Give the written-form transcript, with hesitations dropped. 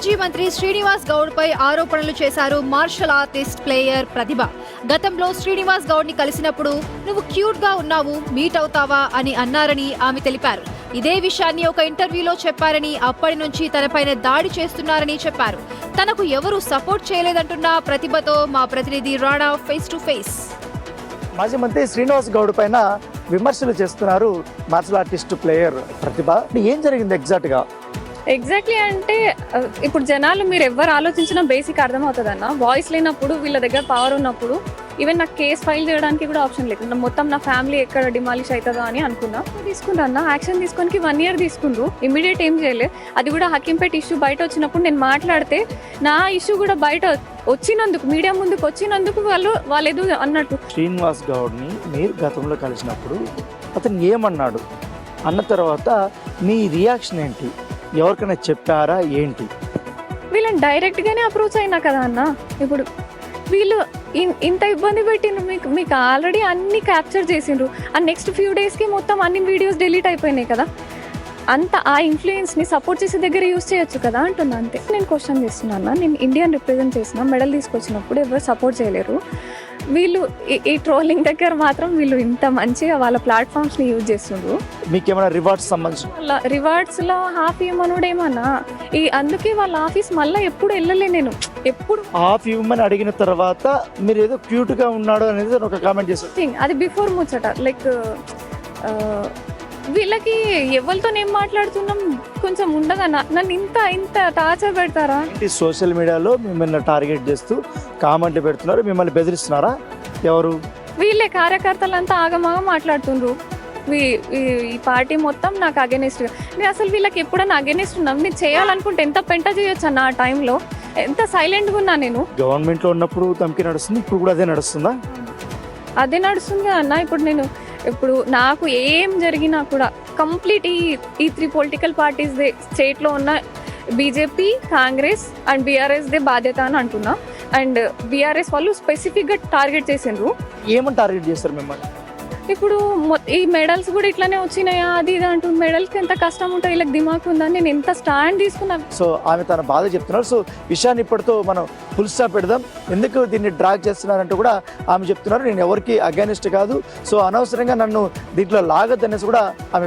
మాజీ మంత్రి శ్రీనివాస్ గౌడ్ పై ఆరోపణలు చేశారు మార్షల్ ఆర్టిస్ట్ ప్లేయర్ ప్రతిభ. గతంలో శ్రీనివాస్ గౌడ్ ని కలిసినప్పుడు నువ్వు క్యూట్ గా ఉన్నావు, మీట్ అవుతావా అని అన్నారని ఆమె తెలిపారు. ఇదే విషయాన్ని ఒక ఇంటర్వ్యూలో చెప్పారని, అప్పటి నుంచి తనపైన దాడి చేస్తున్నారని చెప్పారు. తనకు ఎవరు సపోర్ట్ చేయలేదంటున్న ప్రతిభతో మా ప్రతినిధి రాణా ఫేస్ టు ఫేస్. మాజీ మంత్రి శ్రీనివాస్ గౌడ్ పైన విమర్శలు చేస్తున్నారు మార్షల్ ఆర్టిస్ట్ ప్లేయర్ ప్రతిభ. ఏం జరిగింది ఎగ్జాక్ట్లీ అంటే ఇప్పుడు జనాలు మీరు ఎవరు ఆలోచించినా బేసిక్ అర్థమవుతుంది. వాయిస్ లేనప్పుడు, వీళ్ళ దగ్గర పవర్ ఉన్నప్పుడు ఈవెన్ నాకు కేసు ఫైల్ చేయడానికి కూడా ఆప్షన్ లేకుండా మొత్తం నా ఫ్యామిలీ ఎక్కడ డిమాలిష్ అవుతుందో అని అనుకున్నా. తీసుకున్నా యాక్షన్ తీసుకొని 1 year తీసుకుండ్రు. ఇమీడియట్ ఏం చేయలే. అది కూడా హకీంపేట ఇష్యూ బయట వచ్చినప్పుడు నేను మాట్లాడితే నా ఇష్యూ కూడా బయట వచ్చినందుకు, మీడియా ముందుకు వచ్చినందుకు వాళ్ళు ఏదో అన్నట్టు. శ్రీనివాస్ గౌడ్ని మీరు గతంలో కలిసినప్పుడు అతను ఏమన్నాడు అన్న తర్వాత మీ రియాక్షన్ ఏంటి? ఎవరికైనా చెప్పారా ఏంటి? వీళ్ళని డైరెక్ట్గానే అప్రోచ్ అయినా కదా అన్న. ఇప్పుడు వీళ్ళు ఇంత ఇబ్బంది పెట్టిండ్రు, మీకు ఆల్రెడీ అన్ని క్యాప్చర్ చేసిండ్రు. ఆ నెక్స్ట్ ఫ్యూ డేస్కి మొత్తం అన్ని వీడియోస్ డిలీట్ అయిపోయినాయి కదా. అంత ఆ ఇన్ఫ్లుయెన్స్ని సపోర్ట్ చేసే దగ్గర యూజ్ చేయొచ్చు కదా అంటున్నా. అంతే నేను క్వశ్చన్ చేస్తున్నా. నేను ఇండియన్ రిప్రజెంట్ చేసిన, మెడల్ తీసుకొచ్చినప్పుడు ఎవరు సపోర్ట్ చేయలేరు. వీళ్ళు ఈ ట్రోలింగ్ దగ్గర మాత్రం వీళ్ళు ఇంత మంచిగా వాళ్ళ ప్లాట్ఫామ్స్ని యూజ్ చేస్తుండ్రు. మీకు ఏమైనా రివార్డ్స్ సంబంధించిన రివార్డ్స్లో హాఫ్ ఇవ్వమనుడేమన్నా అందుకే వాళ్ళ ఆఫీస్ మళ్ళీ ఎప్పుడు వెళ్ళలే. నేను ఎప్పుడు హాఫ్ ఇవ్వమని అడిగిన తర్వాత మీరు ఏదో క్యూట్గా ఉన్నాడు అనేది ఒక కామెంట్ చేశారు. అది బిఫోర్ ముచ్చట. లైక్ వీళ్ళకి ఎవరితో ఏం మాట్లాడుతున్నాం కొంచెం ఉండగా నన్ను ఇంత టార్చర్ పెడతారా? సోషల్ మీడియాలో మిమ్మల్ని టార్గెట్ చేస్తూ కామెంట్లు పెడుతున్నారు, మిమ్మల్ని బెదిరిస్తున్నారా? ఎవరు? వీళ్ళే కార్యకర్తలంతా ఆగమాగా మాట్లాడుతుండ్రు. ఈ పార్టీ మొత్తం నాకు అగెనిస్ట్గా. నేను అసలు వీళ్ళకి ఎప్పుడైనా అగెనిస్ట్ ఉన్నాం. నేను చేయాలనుకుంటే ఎంత పెంట చేయొచ్చు అన్న. ఆ టైంలో ఎంత సైలెంట్గా ఉన్నా నేను. గవర్నమెంట్లో ఉన్నప్పుడు తమకి నడుస్తుంది, ఇప్పుడు కూడా అదే నడుస్తుందా? అదే నడుస్తుంది అన్న. ఇప్పుడు నాకు ఏం జరిగినా కూడా కంప్లీట్ ఈ 3 పొలిటికల్ పార్టీస్ స్టేట్లో ఉన్న బీజేపీ, కాంగ్రెస్ అండ్ బీఆర్ఎస్దే బాధ్యత అని అంటున్నా. అండ్ బీఆర్ఎస్ వాళ్ళు స్పెసిఫిక్గా టార్గెట్ చేసిండ్రు. ఏమని టార్గెట్ చేస్తారు మిమ్మల్ని? ఇప్పుడు ఈ మెడల్స్ కూడా ఇట్లానే వచ్చినాయా అది ఇది అంటూ. మెడల్స్కి ఎంత కష్టం ఉంటుంది, వీళ్ళకి దిమాగ్ ఉందని నేను ఎంత స్టాండ్ తీసుకున్నాను. సో ఆమె తన బాధ చెప్తున్నారు. సో విషయాన్ని ఇప్పటితో మనం ఫుల్ స్టాప్ పెడదాం. ఎందుకు దీన్ని డ్రాగ్ చేస్తున్నారంటూ కూడా ఆమె చెప్తున్నారు. నేను ఎవరికి అగైనిస్ట్ కాదు, సో అనవసరంగా నన్ను దీంట్లో లాగద్దనేసి కూడా ఆమె